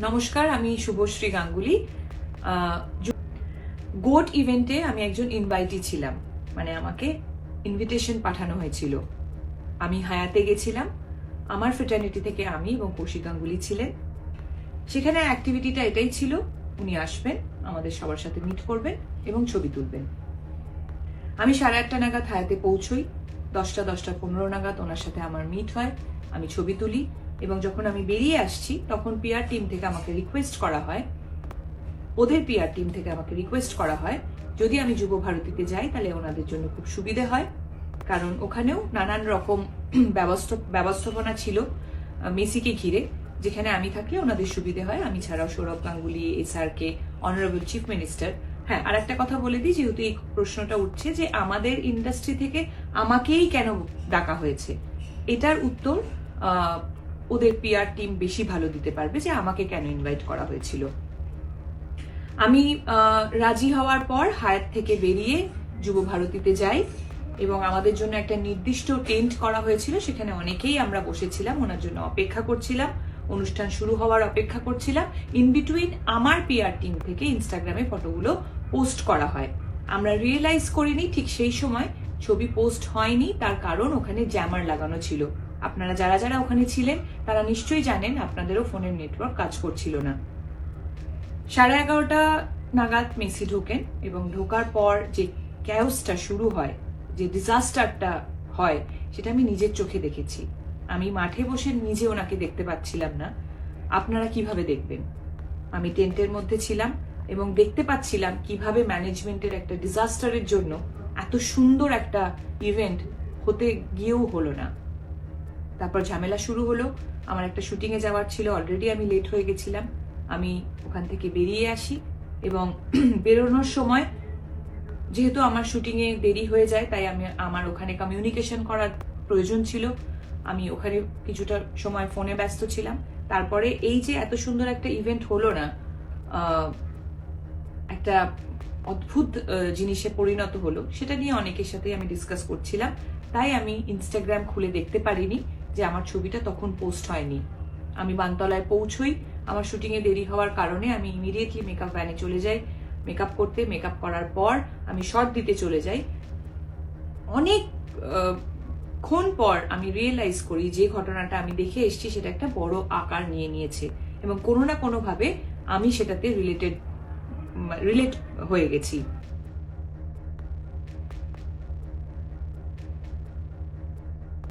নমস্কার, আমি শুভশ্রী গাঙ্গুলি। গোট ইভেন্টে আমি একজন ইনভাইটি ছিলাম, মানে আমাকে ইনভিটেশন পাঠানো হয়েছিল। আমি হায়াতে গেছিলাম, আমার ফ্রেটার্নিটি থেকে আমি এবং কৌশিক গাঙ্গুলি ছিলেন। সেখানে অ্যাক্টিভিটিটা এটাই ছিল, উনি আসবেন, আমাদের সবার সাথে মিট করবেন এবং ছবি তুলবেন। আমি 8:30 নাগাদ হায়াতে পৌঁছই। 10:15 নাগাদ ওনার সাথে আমার মিট হয়, আমি ছবি তুলি এবং যখন আমি বেরিয়ে আসছি তখন পিআর টিম থেকে আমাকে রিকোয়েস্ট করা হয়, ওদের পিআর টিম থেকে আমাকে রিকোয়েস্ট করা হয় যদি আমি যুব ভারতীতে যাই তাহলে ওনাদের জন্য খুব সুবিধে হয়, কারণ ওখানেও নানান রকম ব্যবস্থাপনা ছিল মেসিকে ঘিরে, যেখানে আমি থাকলে ওনাদের সুবিধে হয়। আমি ছাড়াও Sourav Ganguly, SRK, honourable chief minister. হ্যাঁ, আর একটা কথা বলে দিই, যেহেতু এই প্রশ্নটা উঠছে যে আমাদের ইন্ডাস্ট্রি থেকে আমাকেই কেন ডাকা হয়েছে, এটার উত্তর ওদের পিআর টিম বেশি ভালো দিতে পারবে যে আমাকে কেন ইনভাইট করা হয়েছিল। আমি রাজি হওয়ার পর হায়াত থেকে বেরিয়ে যুব ভারতীতে যাই এবং আমাদের জন্য একটা নির্দিষ্ট টেন্ট করা হয়েছিল, সেখানে অনেকেই আমরা বসেছিলাম, ওনার জন্য অপেক্ষা করছিলাম, অনুষ্ঠান শুরু হওয়ার অপেক্ষা করছিলাম। ইন বিটুইন আমার পিআর টিম থেকে ইনস্টাগ্রামে ফটোগুলো পোস্ট করা হয়। আমরা রিয়েলাইজ করিনি ঠিক সেই সময় ছবি পোস্ট হয়নি, তার কারণ ওখানে জ্যামার লাগানো ছিল। আপনারা যারা যারা ওখানে ছিলেন তারা নিশ্চয়ই জানেন আপনাদেরও ফোনের নেটওয়ার্ক কাজ করছিল না। 11:30 নাগাদ মেসি ঢোকেন এবং ঢোকার পর যে ক্যাওসটা শুরু হয়, যে ডিজাস্টারটা হয়, সেটা আমি নিজের চোখে দেখেছি। আমি মাঠে বসে নিজে ওনাকে দেখতে পাচ্ছিলাম না, আপনারা কিভাবে দেখবেন? আমি টেন্টের মধ্যে ছিলাম এবং দেখতে পাচ্ছিলাম কিভাবে ম্যানেজমেন্টের একটা ডিজাস্টারের জন্য এত সুন্দর একটা ইভেন্ট হতে গিয়েও হলো না। তারপর ঝামেলা শুরু হলো, আমার একটা শুটিংয়ে যাওয়ার ছিল, অলরেডি আমি লেট হয়ে গেছিলাম। আমি ওখান থেকে বেরিয়ে আসি এবং বেরোনোর সময় যেহেতু আমার শুটিংয়ে দেরি হয়ে যায়, তাই আমার ওখানে কমিউনিকেশন করার প্রয়োজন ছিল। আমি ওখানে কিছুটা সময় ফোনে ব্যস্ত ছিলাম। তারপরে এই যে এত সুন্দর একটা ইভেন্ট হলো না, একটা অদ্ভুত জিনিসে পরিণত হলো, সেটা নিয়ে অনেকের সাথে আমি ডিসকাস করছিলাম। তাই আমি ইনস্টাগ্রাম খুলে দেখতে পারিনি যে আমার ছবিটা তখন পোস্ট হয়নি। আমি বানতলায় পৌঁছই, আমার শুটিংয়ে দেরি হওয়ার কারণে আমি ইমিডিয়েটলি মেকআপ ভ্যানে চলে যাই মেকআপ করতে। মেকআপ করার পর আমি শর্ট দিতে চলে যাই। অনেক ক্ষণ পর আমি রিয়েলাইজ করি যে ঘটনাটা আমি দেখে এসেছি সেটা একটা বড় আকার নিয়ে নিয়েছে এবং কোনো না কোনোভাবে আমি সেটাতে রিলেট হয়ে গেছি।